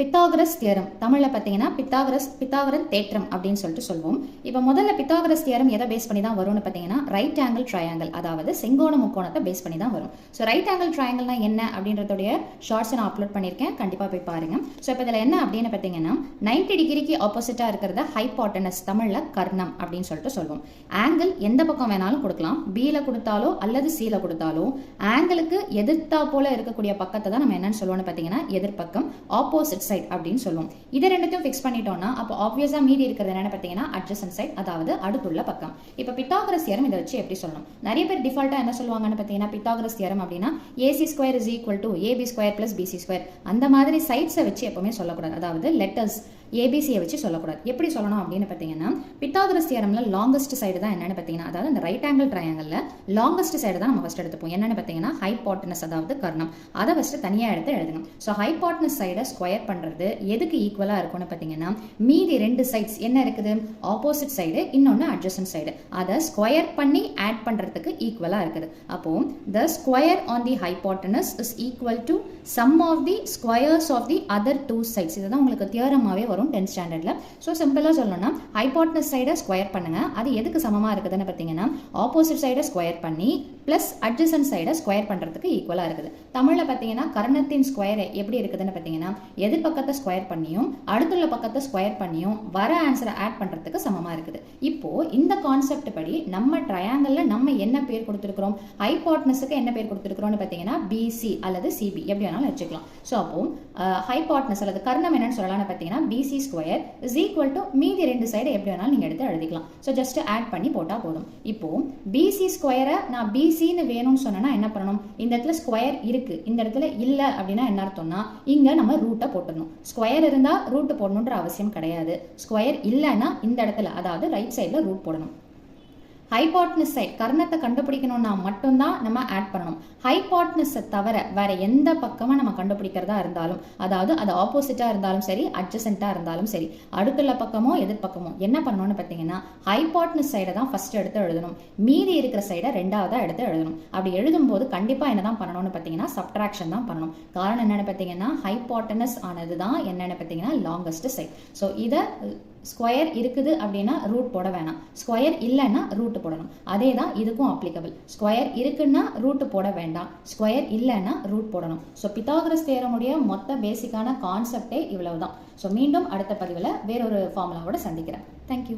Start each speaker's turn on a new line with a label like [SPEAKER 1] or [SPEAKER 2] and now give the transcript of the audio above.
[SPEAKER 1] Pythagoras theorem தமிழ்ல பார்த்தீங்கன்னா பித்தாகரன் தேற்றம் அப்படின்னு சொல்லிட்டு சொல்லுவோம். இப்போ முதல்ல பித்தாகரஸ் தியரம் எதை பேஸ் பண்ணி தான் வரும்னு பார்த்தீங்கன்னா ரைட் ஆங்கிள் ட்ரையாங்கிள், அதாவது செங்கோண முக்கோணத்தை பேஸ் பண்ணி தான் வரும். ஸோ ரைட் ஆங்கிள் ட்ரையாங்கிள்னா என்ன அப்படின்றதுடைய ஷார்ட்ஸ் நான் அப்லோட் பண்ணியிருக்கேன், கண்டிப்பாக போய் பாருங்க. ஸோ இப்போ இதில் என்ன அப்படின்னு பார்த்தீங்கன்னா 90 டிகிரிக்கு ஆப்போசிட்டாக இருக்கிறத ஹைபாட்டனஸ், தமிழ்ல கர்ணம் அப்படின்னு சொல்லிட்டு சொல்லுவோம். ஆங்கிள் எந்த பக்கம் வேணாலும் கொடுக்கலாம், பில கொடுத்தாலோ அல்லது சில கொடுத்தாலோ ஆங்கிளுக்கு எதிர்த்தா போல இருக்கக்கூடிய பக்கத்தை தான் நம்ம என்னன்னு சொல்லுவோம்னு பார்த்தீங்கன்னா எதிர்பக்கம், ஆப்போசிட் சைட் அப்படின்னு சொல்லுவோம். இதை ரெண்டுத்தையும் ஃபிக்ஸ் பண்ணிட்டோம்னா அப்போ ஆப்வியஸா மீதி இருக்கிறது என்னன்னு பார்த்தீங்கன்னா அட்ஜசன்ட் சைட், அதாவது அடுத்துள்ள பக்கம். இப்போ பித்தாகரஸ் தியரம் இதை வச்சு எப்படி சொல்லணும்? நிறைய பேர் டிஃபால்ட்டா என்ன சொல்லுவாங்கன்னு பார்த்தீங்கன்னா பித்தாகரஸ் தியரம் அப்படின்னா AC square is equal to AB square plus BC square, அந்த மாதிரி சைட்ஸை வச்சு எப்பவுமே சொல்லக்கூடாது, அதாவது லெட்டர்ஸ் ஏபிசியை வச்சு சொல்லக்கூடாது. எப்படி சொல்லணும் அப்படின்னு பார்த்தீங்கன்னா பித்தாகரஸ் தியரம்ல லாங்கஸ்ட் சைடு தான் என்னன்னு பார்த்தீங்கன்னா, அதாவது இந்த ரைட் ஆங்கிள் ட்ரையாங்கிள்ல லாங்கஸ்ட் சைடு தான் நம்ம ஃபர்ஸ்ட் எடுத்துப்போம். என்னன்னு பார்த்தீங்கன்னா ஹைபாட்டனஸ், அதாவது கர்ணம். அதை ஃபர்ஸ்ட் தனியாக எடுத்து எழுதுங்க. ஸோ ஹைபாட்டனஸ் சைடை ஸ்கொயர் பண்ணுறது எதுக்கு ஈக்குவலாக இருக்கும்னு பார்த்தீங்கன்னா மீதி ரெண்டு சைட்ஸ் என்ன இருக்குது, ஆப்போசிட் சைடு இன்னொன்று அட்ஜசன்ட் சைடு, அதை ஸ்கொயர் பண்ணி ஆட் பண்ணுறதுக்கு ஈக்குவலாக இருக்குது. அப்போ the square on the hypotenuse is equal to sum of the squares of the other two sides. இதுதான் உங்களுக்கு தியரமாவே வரும் 10th ஸ்டாண்டர்ட்ல. ஸோ சிம்பிளா சொல்லணும்னா ஹைபாட்டனஸ் சைடை ஸ்கொயர் பண்ணுங்க, அது எதுக்கு சமமா இருக்குதுன்னு பார்த்தீங்கன்னா ஆப்போசிட் சைடை ஸ்கொயர் பண்ணி பிளஸ் அட்ஜசன்ட் சைடை ஸ்கொயர் பண்றதுக்கு ஈக்குவலா இருக்குது. தமிழ்ல பார்த்தீங்கன்னா கர்ணத்தின் ஸ்கொயர் எப்படி இருக்குதுன்னு பார்த்தீங்கன்னா எதிர்பக்கத்தை ஸ்கொயர் பண்ணியும் அடுத்துள்ள பக்கத்தை ஸ்கொயர் பண்ணியும் வர ஆன்சரை ஆட் பண்றதுக்கு சமமா இருக்குது. இப்போ இந்த கான்செப்ட் படி நம்ம ட்ரையாங்கிள்ல நம்ம என்ன பேர் கொடுத்துருக்கிறோம், ஹைபாட்டனஸுக்கு என்ன பேர் கொடுத்துருக்கிறோம்னு பார்த்தீங்கன்னா BC அல்லது CB எப்படி வேணாலும் வச்சுக்கலாம். ஸோ அப்போ ஹைபாட்டனஸ் அல்லது கர்ணம் என்னன்னு சொல்லலாம்னு பார்த்தீங்கன்னா BC square is equal to மீதி ரெண்டு சைடு எப்படி வேணாலும் நீங்க எடுத்து எழுதிக்கலாம். ஸோ ஜஸ்ட் ஆட் பண்ணி போட்டா போதும். இப்போ BC ஸ்கொயரை நான் BCன்னு வேணும்னு சொன்னா என்ன பண்ணணும், இந்த இடத்துல ஸ்கொயர் இருக்கு, இந்த இடத்துல இல்ல அப்படின்னா என்ன அர்த்தம்னா இங்க நம்ம ரூட்டை போட்டுடணும். ஸ்கொயர் இருந்தா ரூட் போடணுன்ற அவசியம் கிடையாது. ஸ்கொயர் இல்லைன்னா இந்த இடத்துல, அதாவது ரைட் சைட்ல ரூட் போடணும். ஹைபாட்டனஸ் சைட் கர்ணத்தை கண்டுபிடிக்கணும்னா மட்டும்தான் நம்ம ஆட் பண்ணணும். ஹைபாட்டனஸை தவிர வேற எந்த பக்கமா நம்ம கண்டுபிடிக்கிறதா இருந்தாலும், அதாவது அது ஆப்போசிட்டா இருந்தாலும் சரி அட்ஜசென்ட்டா இருந்தாலும் சரி, அடுத்துள்ள பக்கமோ எதிர்பக்கமோ என்ன பண்ணணும்னு பார்த்தீங்கன்னா ஹைபாட்டனஸ் சைடை தான் ஃபர்ஸ்ட் எடுத்து எழுதணும், மீதி இருக்கிற சைடை ரெண்டாவதா எடுத்து எழுதணும். அப்படி எழுதும் போது கண்டிப்பா என்னதான் பண்ணணும்னு பார்த்தீங்கன்னா சப்ட்ராக்ஷன் தான் பண்ணணும். காரணம் என்னன்னு பார்த்தீங்கன்னா ஹைபாட்டனஸ் ஆனது தான் என்னன்னு பார்த்தீங்கன்னா லாங்கஸ்ட் சைட். ஸோ இதை ஸ்கொயர் இருக்குது அப்படின்னா ரூட் போட வேணாம், ஸ்கொயர் இல்லைன்னா ரூட் போடணும். அதே தான் இதுக்கும் அப்ளிகபிள். ஸ்கொயர் இருக்குன்னா ரூட் போட வேண்டாம், ஸ்கொயர் இல்லைன்னா ரூட் போடணும். ஸோ பித்தாகரஸ் தியரமுடைய மொத்த பேசிக்கான கான்செப்டே இவ்வளவுதான். ஸோ மீண்டும் அடுத்த பதிவில் வேறொரு ஃபார்முலாவோட சந்திக்கிறேன். தேங்க்யூ.